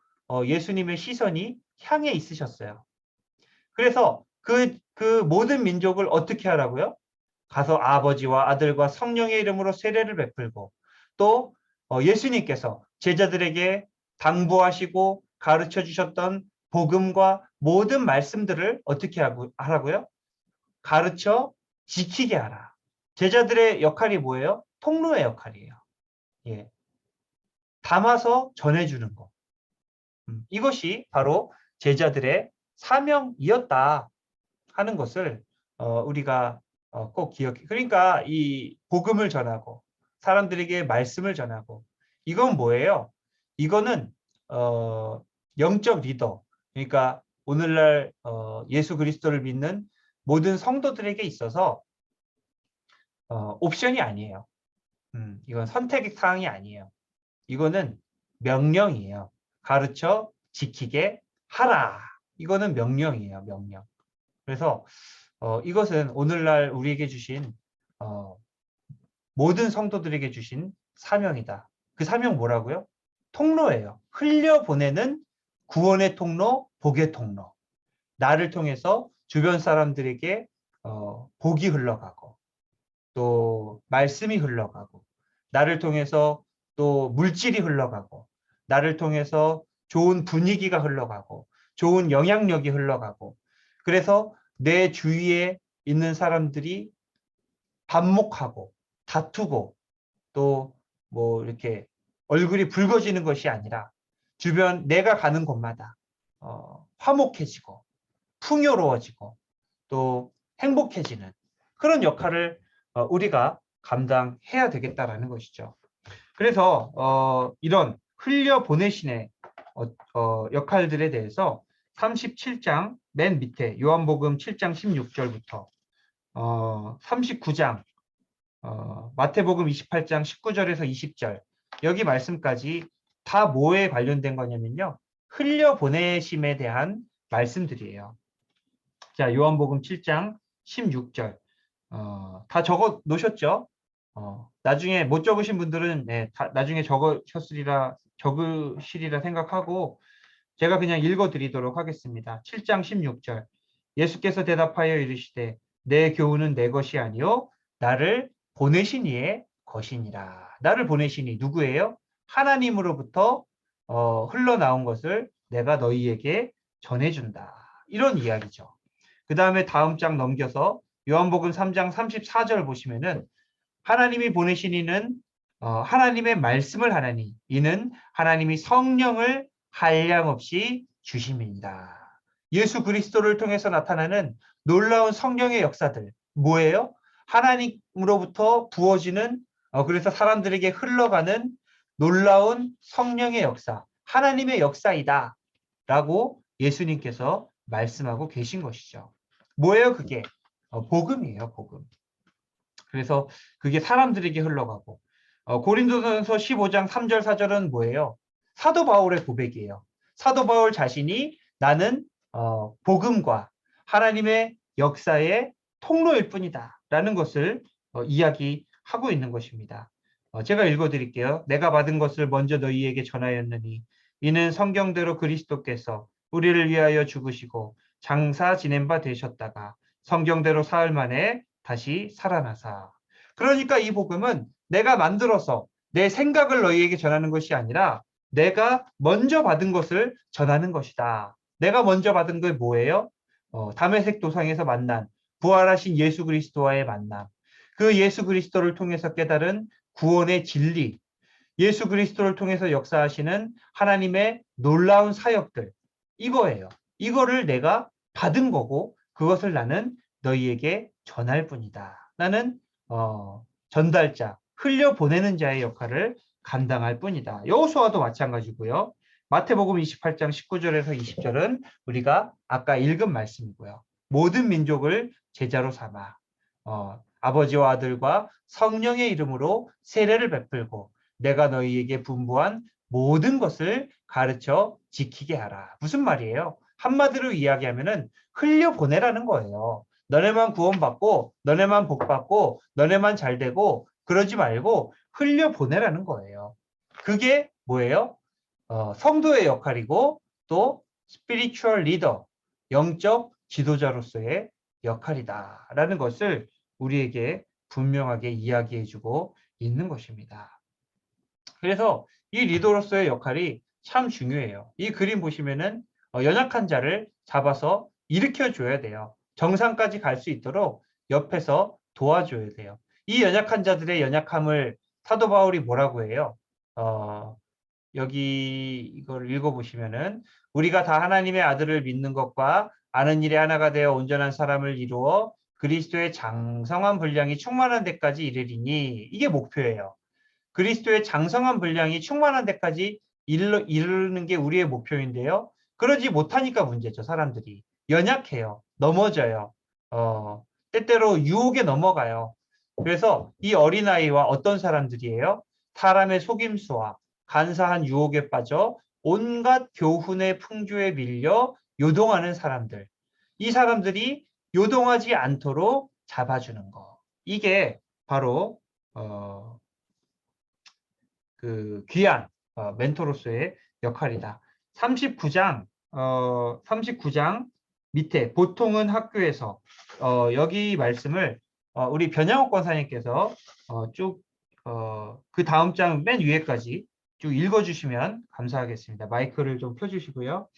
예수님의 시선이 향해 있으셨어요. 그래서 그 모든 민족을 어떻게 하라고요? 가서 아버지와 아들과 성령의 이름으로 세례를 베풀고 또 예수님께서 제자들에게 당부하시고 가르쳐 주셨던 복음과 모든 말씀들을 어떻게 하라고요? 가르쳐 지키게 하라. 제자들의 역할이 뭐예요? 통로의 역할이에요. 예. 담아서 전해주는 것. 이것이 바로 제자들의 사명이었다 하는 것을 우리가 꼭 기억해. 그러니까 이 복음을 전하고 사람들에게 말씀을 전하고 이건 뭐예요? 이거는 영적 리더. 그러니까 오늘날 예수 그리스도를 믿는 모든 성도들에게 있어서 옵션이 아니에요. 이건 선택 사항이 아니에요. 이거는 명령이에요. 가르쳐 지키게 하라. 이거는 명령이에요. 명령. 그래서 이것은 오늘날 우리에게 주신 모든 성도들에게 주신 사명이다. 그 사명 뭐라고요? 통로예요. 흘려보내는 구원의 통로, 복의 통로. 나를 통해서 주변 사람들에게 복이 흘러가고 또 말씀이 흘러가고 나를 통해서 또 물질이 흘러가고 나를 통해서 좋은 분위기가 흘러가고 좋은 영향력이 흘러가고 그래서 내 주위에 있는 사람들이 반목하고 다투고 또 뭐 이렇게 얼굴이 붉어지는 것이 아니라 주변 내가 가는 곳마다 화목해지고 풍요로워지고 또 행복해지는 그런 역할을 우리가 감당해야 되겠다라는 것이죠. 그래서 이런 흘려보내신의 역할들에 대해서 37장 맨 밑에 요한복음 7장 16절부터 39장 마태복음 28장 19절에서 20절 여기 말씀까지 다 뭐에 관련된 거냐면요. 흘려보내심에 대한 말씀들이에요. 자, 요한복음 7장 16절 다 적어 놓으셨죠? 나중에 못 적으신 분들은 나중에 적으시리라 생각하고 제가 그냥 읽어 드리도록 하겠습니다. 7장 16절 예수께서 대답하여 이르시되 내 교훈은 내 것이 아니요 나를 보내신 이의 것이니라. 나를 보내신 이 누구예요? 하나님으로부터 흘러나온 것을 내가 너희에게 전해준다. 이런 이야기죠. 그 다음에 다음 장 넘겨서 요한복음 3장 34절 보시면은 하나님이 보내신 이는 하나님의 말씀을 하나니 이는 하나님이 성령을 한량없이 주심입니다. 예수 그리스도를 통해서 나타나는 놀라운 성령의 역사들 뭐예요? 하나님으로부터 부어지는 그래서 사람들에게 흘러가는 놀라운 성령의 역사 하나님의 역사이다 라고 예수님께서 말씀하고 계신 것이죠. 뭐예요 그게? 복음이에요 복음. 그래서 그게 사람들에게 흘러가고 고린도전서 15장 3절 4절은 뭐예요? 사도 바울의 고백이에요. 사도 바울 자신이 나는 복음과 하나님의 역사의 통로일 뿐이다 라는 것을 이야기하고 있는 것입니다. 제가 읽어드릴게요. 내가 받은 것을 먼저 너희에게 전하였느니 이는 성경대로 그리스도께서 우리를 위하여 죽으시고 장사 지낸 바 되셨다가 성경대로 사흘 만에 다시 살아나사. 그러니까 이 복음은 내가 만들어서 내 생각을 너희에게 전하는 것이 아니라 내가 먼저 받은 것을 전하는 것이다. 내가 먼저 받은 게 뭐예요? 다메섹 도상에서 만난 부활하신 예수 그리스도와의 만남. 그 예수 그리스도를 통해서 깨달은 구원의 진리. 예수 그리스도를 통해서 역사하시는 하나님의 놀라운 사역들. 이거예요. 이거를 내가 받은 거고 그것을 나는 너희에게 전할 뿐이다. 나는 전달자, 흘려보내는 자의 역할을 감당할 뿐이다. 여호수아도 마찬가지고요. 마태복음 28장 19절에서 20절은 우리가 아까 읽은 말씀이고요. 모든 민족을 제자로 삼아 아버지와 아들과 성령의 이름으로 세례를 베풀고 내가 너희에게 분부한 모든 것을 가르쳐 지키게 하라. 무슨 말이에요? 한마디로 이야기하면은 흘려보내라는 거예요. 너네만 구원받고 너네만 복받고 너네만 잘되고 그러지 말고 흘려보내라는 거예요. 그게 뭐예요? 성도의 역할이고 또 spiritual leader, 영적 지도자로서의 역할이다라는 것을 우리에게 분명하게 이야기해주고 있는 것입니다. 그래서 이 리더로서의 역할이 참 중요해요. 이 그림 보시면은 연약한 자를 잡아서 일으켜줘야 돼요. 정상까지 갈 수 있도록 옆에서 도와줘야 돼요. 이 연약한 자들의 연약함을 사도 바울이 뭐라고 해요? 여기 이걸 읽어보시면은 우리가 다 하나님의 아들을 믿는 것과 아는 일에 하나가 되어 온전한 사람을 이루어 그리스도의 장성한 분량이 충만한 데까지 이르리니 이게 목표예요. 그리스도의 장성한 분량이 충만한 데까지 이르는 게 우리의 목표인데요. 그러지 못하니까 문제죠. 사람들이 연약해요. 넘어져요. 때때로 유혹에 넘어가요. 그래서 이 어린아이와 어떤 사람들이에요? 사람의 속임수와 간사한 유혹에 빠져 온갖 교훈의 풍조에 밀려 요동하는 사람들. 이 사람들이 요동하지 않도록 잡아주는 거. 이게 바로 그 귀한 멘토로서의 역할이다. 39장 밑에 보통은 학교에서 여기 말씀을 우리 변양옥 권사님께서 쭉 그 다음 장 맨 위에까지 쭉 읽어주시면 감사하겠습니다. 마이크를 좀 켜주시고요.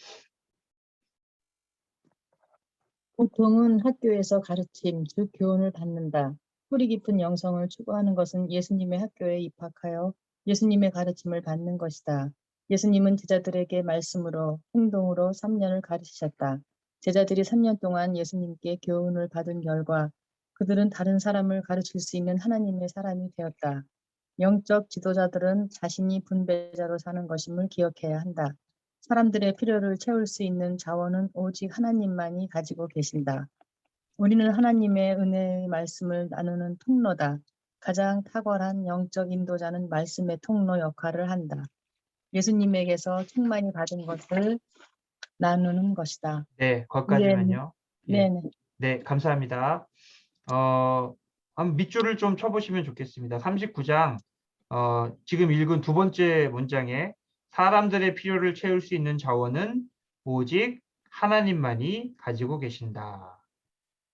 보통은 학교에서 가르침, 즉 교훈을 받는다. 뿌리 깊은 영성을 추구하는 것은 예수님의 학교에 입학하여 예수님의 가르침을 받는 것이다. 예수님은 제자들에게 말씀으로, 행동으로 3년을 가르치셨다. 제자들이 3년 동안 예수님께 교훈을 받은 결과 그들은 다른 사람을 가르칠 수 있는 하나님의 사람이 되었다. 영적 지도자들은 자신이 분배자로 사는 것임을 기억해야 한다. 사람들의 필요를 채울 수 있는 자원은 오직 하나님만이 가지고 계신다. 우리는 하나님의 은혜의 말씀을 나누는 통로다. 가장 탁월한 영적 인도자는 말씀의 통로 역할을 한다. 예수님에게서 충만히 받은 것을 나누는 것이다. 네, 거기까지만요. 예. 네네. 네, 감사합니다. 한번 밑줄을 좀 쳐보시면 좋겠습니다. 39장 지금 읽은 두 번째 문장에 사람들의 필요를 채울 수 있는 자원은 오직 하나님만이 가지고 계신다.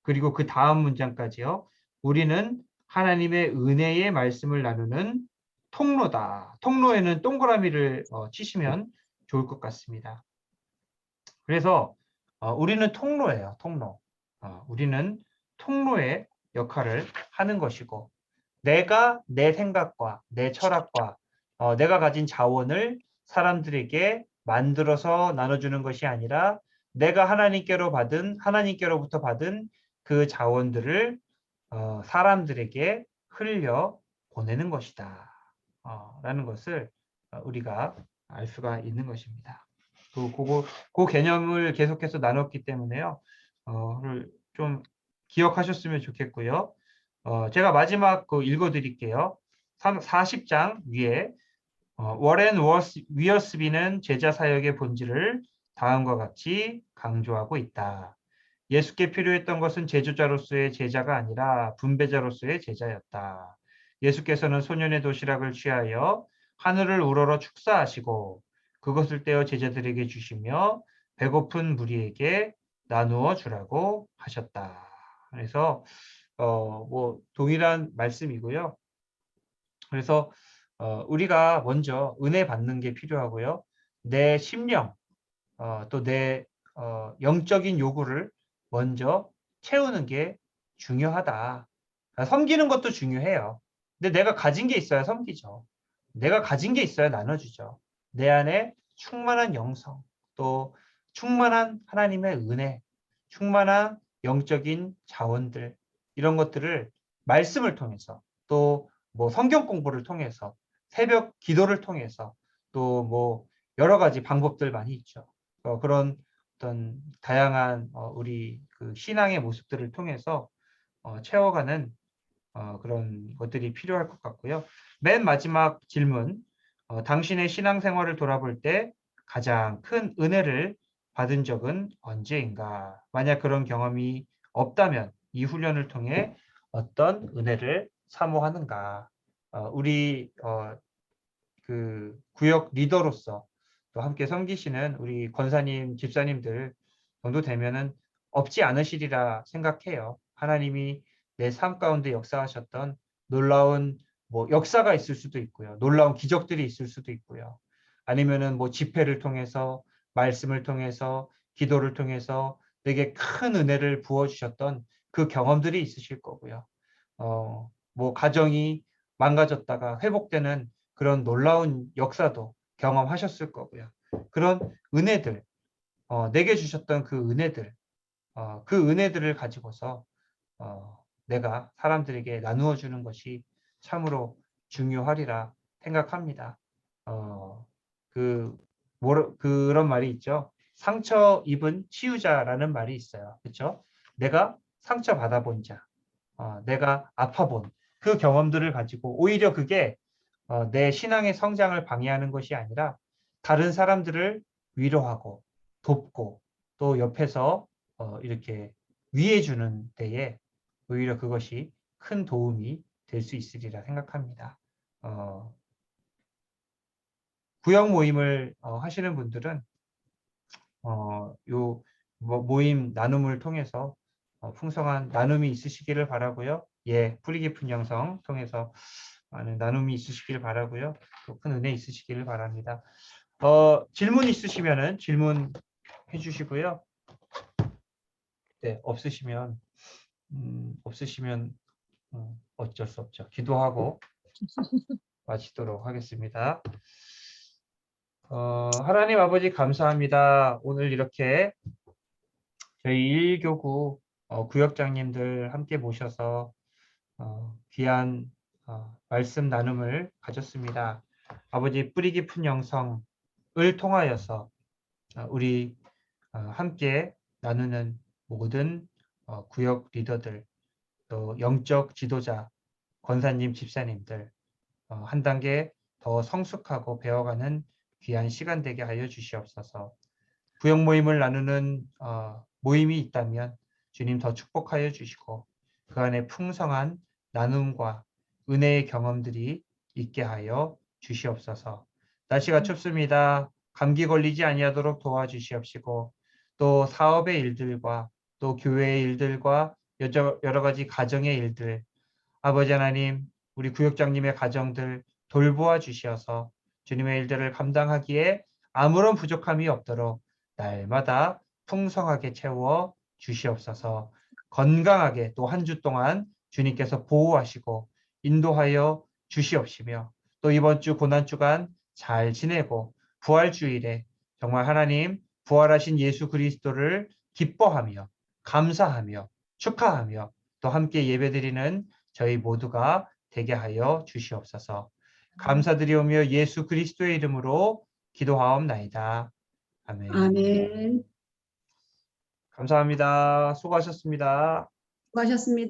그리고 그 다음 문장까지요. 우리는 하나님의 은혜의 말씀을 나누는 통로다. 통로에는 동그라미를 치시면 좋을 것 같습니다. 그래서 우리는 통로예요. 통로. 우리는 통로의 역할을 하는 것이고 내가 내 생각과 내 철학과 내가 가진 자원을 사람들에게 만들어서 나눠주는 것이 아니라 내가 하나님께로부터 받은 그 자원들을 사람들에게 흘려 보내는 것이다. 라는 것을 우리가 알 수가 있는 것입니다. 그 개념을 계속해서 나눴기 때문에요. 좀 기억하셨으면 좋겠고요. 제가 마지막 읽어드릴게요. 40장 위에 워렌 위어스비는 제자 사역의 본질을 다음과 같이 강조하고 있다. 예수께 필요했던 것은 제조자로서의 제자가 아니라 분배자로서의 제자였다. 예수께서는 소년의 도시락을 취하여 하늘을 우러러 축사하시고 그것을 떼어 제자들에게 주시며 배고픈 무리에게 나누어 주라고 하셨다. 그래서 뭐 동일한 말씀이고요. 그래서 우리가 먼저 은혜 받는 게 필요하고요. 내 심령 또 내 영적인 요구를 먼저 채우는 게 중요하다. 섬기는 것도 중요해요. 근데 내가 가진 게 있어야 섬기죠. 내가 가진 게 있어야 나눠주죠. 내 안에 충만한 영성, 또 충만한 하나님의 은혜, 충만한 영적인 자원들 이런 것들을 말씀을 통해서 또 뭐 성경 공부를 통해서 새벽 기도를 통해서 또 뭐 여러 가지 방법들 많이 있죠. 그런 어떤 다양한 우리 그 신앙의 모습들을 통해서 채워가는 그런 것들이 필요할 것 같고요. 맨 마지막 질문, 당신의 신앙생활을 돌아볼 때 가장 큰 은혜를 받은 적은 언제인가? 만약 그런 경험이 없다면 이 훈련을 통해 어떤 은혜를 사모하는가? 우리 그 구역 리더로서 또 함께 섬기시는 우리 권사님, 집사님들 정도 되면은 없지 않으시리라 생각해요. 하나님이 내 삶 가운데 역사하셨던 놀라운 뭐 역사가 있을 수도 있고요. 놀라운 기적들이 있을 수도 있고요. 아니면은 뭐 집회를 통해서, 말씀을 통해서, 기도를 통해서 내게 큰 은혜를 부어주셨던 그 경험들이 있으실 거고요. 뭐 가정이 망가졌다가 회복되는 그런 놀라운 역사도 경험하셨을 거고요. 그런 은혜들, 내게 주셨던 그 은혜들, 그 은혜들을 가지고서 내가 사람들에게 나누어 주는 것이 참으로 중요하리라 생각합니다. 그런 말이 있죠. 상처 입은 치유자라는 말이 있어요. 그렇죠? 내가 상처 받아본 자, 내가 아파본 그 경험들을 가지고 오히려 그게 내 신앙의 성장을 방해하는 것이 아니라 다른 사람들을 위로하고 돕고 또 옆에서 이렇게 위해주는 데에 오히려 그것이 큰 도움이 될 수 있으리라 생각합니다. 구역 모임을 하시는 분들은 요 모임 나눔을 통해서 풍성한 나눔이 있으시기를 바라고요. 예, 뿌리 깊은 영성 통해서 많은 나눔이 있으시기를 바라고요. 또 큰 은혜 있으시기를 바랍니다. 질문 있으시면은 질문 해주시고요. 네, 없으시면 어쩔 수 없죠. 기도하고 마치도록 하겠습니다. 하나님 아버지 감사합니다. 오늘 이렇게 저희 1교구 구역장님들 함께 모셔서 귀한 말씀 나눔을 가졌습니다. 아버지 뿌리 깊은 영성을 통하여서 우리 함께 나누는 모든 구역 리더들, 또 영적 지도자, 권사님, 집사님들 한 단계 더 성숙하고 배워가는 귀한 시간 되게 하여 주시옵소서. 구역 모임을 나누는 모임이 있다면 주님 더 축복하여 주시고 그 안에 풍성한 나눔과 은혜의 경험들이 있게 하여 주시옵소서. 날씨가 춥습니다. 감기 걸리지 아니하도록 도와주시옵시고 또 사업의 일들과 또 교회의 일들과 여러 가지 가정의 일들, 아버지 하나님 우리 구역장님의 가정들 돌보아 주시어서 주님의 일들을 감당하기에 아무런 부족함이 없도록 날마다 풍성하게 채워 주시옵소서. 건강하게 또 한 주 동안 주님께서 보호하시고 인도하여 주시옵시며 또 이번 주 고난주간 잘 지내고 부활주일에 정말 하나님 부활하신 예수 그리스도를 기뻐하며 감사하며 축하하며 또 함께 예배드리는 저희 모두가 되게 하여 주시옵소서. 감사드리오며 예수 그리스도의 이름으로 기도하옵나이다. 아멘. 아멘. 감사합니다. 수고하셨습니다. 수고하셨습니다.